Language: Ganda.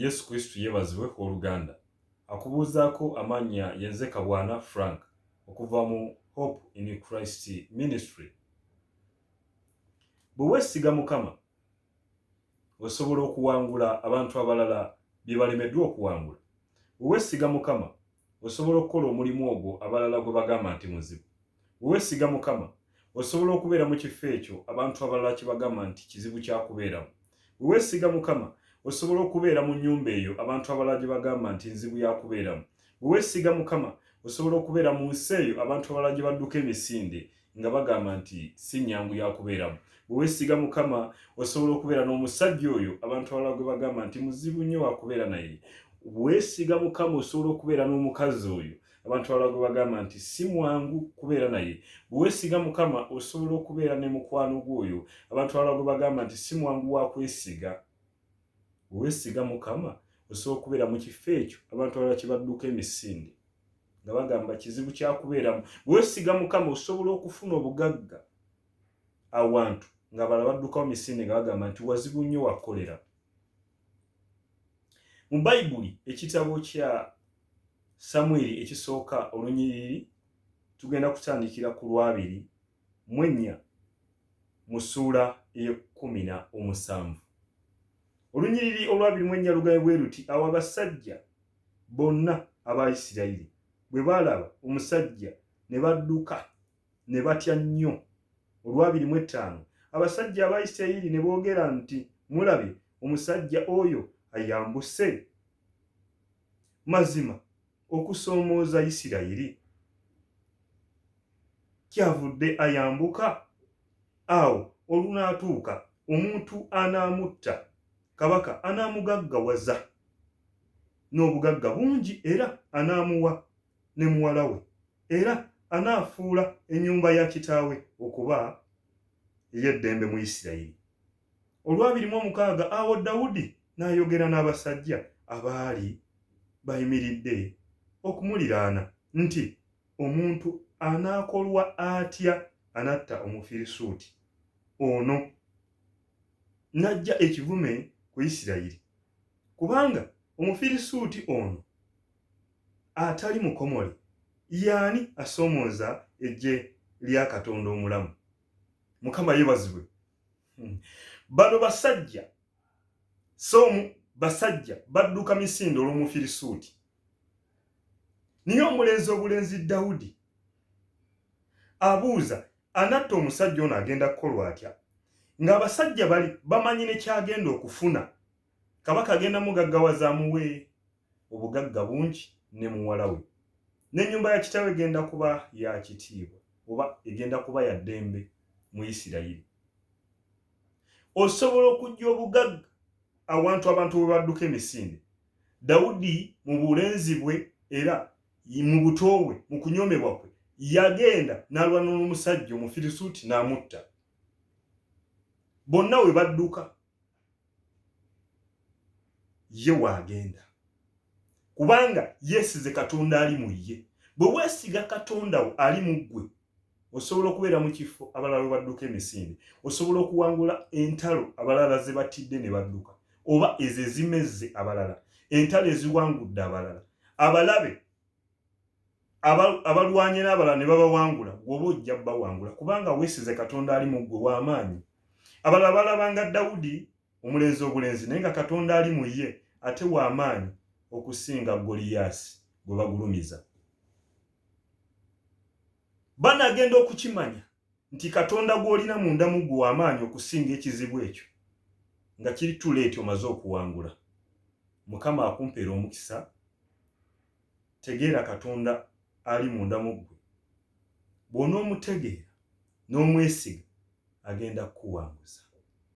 Yesu Kristo yebazibwe ku Luganda. Akubuuzaako amannya yenze Kabwana Frank okuva mu Hope in Christ Ministry. Bwe weesiga Mukama osobola okuwangula abantu abalala bye balemeddwa okuwangula. Bwe weesiga Mukama osobola okukola omulimu ogwo abalala gwe bagamba nti muzibu. Bwe weesiga Mukama osobola okubeera mu kifo ekyo abantu abalala kye bagamba nti kizibu kya kubeeramu. Bwe weesiga Mukama osobola okubeera mu nnyumba eyo abantu abalala gye bagamba nti nzibu ya kubeeramu. Bwe weesiga Mukama osobola okubeera mu nsi eyo abantu abalala gye badduka emisinde nga bagamba nti si nnyangu ya kubeeramu. Bwe weesiga Mukama osobola okubeera n'omusajja oyo abantu abalala gwe bagamba nti muzibu nnyo wa kubeera naye. Bwe weesiga Mukama osobola okubeera n'omukazi oyo abantu abalala gwe bagamba nti si mwangu kubeera naye. Bwe weesiga Mukama osobola okubeera ne mukwano gwoyo abantu abalala gwe bagamba nti si mwangu wa kwesiga. Bwe weesiga Mukama osobola okubeera mu kifo ekyo abantu abalala kye badduka emisinde nga bagamba kizibu kya kubeeramu. Bwe weesiga Mukama osobola okufuna obugagga awantu ng'abalala baddukawo misinde nga bagamba nti wazibu nnyo wakolera. Mu Bayibuli ekitabo kya Samwiri ekisooka olunyiriri tugenda kutandikira ku 2:4 mu ssuula e17. Olunyiriri olwa 2:4 lugabe bwe luti, awo abasajja bonna aba Isirayiri bwe baalaba omusajja ne badduka ne batya nnyo. 2:5 abasajja aba Isirayiri ne boogera nti mulabe omusajja oyo ayambuse. Mazima okusoomooza Isirayiri kyavudde ayambuka. Awo olunaatuuka omuntu anaamutta kabaka anaamugaggawaza n'obugagga bungi era anaamuwa ne muwala we era anaafuula ennyumba ya kitaawe okuba ey'eddembe mu Isirayiri. 2:6 awo Dawudi n'ayogera n'abasajja abaali bayimiridde okumuliraana nti omuntu anaakolwa atya anatta Omufirisuuti ono n'ajja ekivume ku Isirayiri, kubanga Omufirisuuti ono atali mukomole y'ani asoomooza eggye lya Katonda omulamu. Mukama yeebazibwe. Bano basajja badduka misinde olw'Omufirisuuti. Niye obulenzi Dawudi abuuza anatta omusajja ono agenda kukolwa atya, ng'abasajja bali bamanyi ne kyagenda okufuna. Kabaka agenda mugaggawaza amuwe obugagga bungi ne muwala we, n'ennyumba ya kitaawe egenda kuba ya kitiibwa oba egenda kuba ya ddembe mu Isirayiri. Osobola okujja obugagga abantu bwe badduka emisinde. Dawudi mu bulenzi bwe era mu buto bwe mu kunyoomebwa kwe yagenda n'alwana n'omusajja Omufirisuuti n'amutta. Bonna we badduka ye waagenda kubanga yeesize Katonda ali mu ye. Bwe weesiga Katonda wo ali mu ggwe osobola okubeera mu kifo abalala we badduka emisinde. Osobola okuwangula entalo abalala ze batidde ne badduka oba ezo ezimezze abalala, entalo eziwangudde abalala, abalabe abalwanye n'abalala ne babawangula, gwoba ojja bawangula kubanga weesize Katonda ali mu ggwe w'amaanyi. Abalala balabanga Dawudi obulenzi naye nga Katonda ali mu ye ate w'amaanyi okusinga Goliyaasi gwe bagulumiza. Banagenda okukimanya nti Katonda gw'olina munda mu ggwe w'amaanyi okusinga ekizibu ekyo nga kiri tuleeti omaze okuwangula. Mukama akumpeera omukisa. Tegeera Katonda ali munda mu ggwe. Bw'onoomutegeera n'omwesiga agenda kukuwanguza.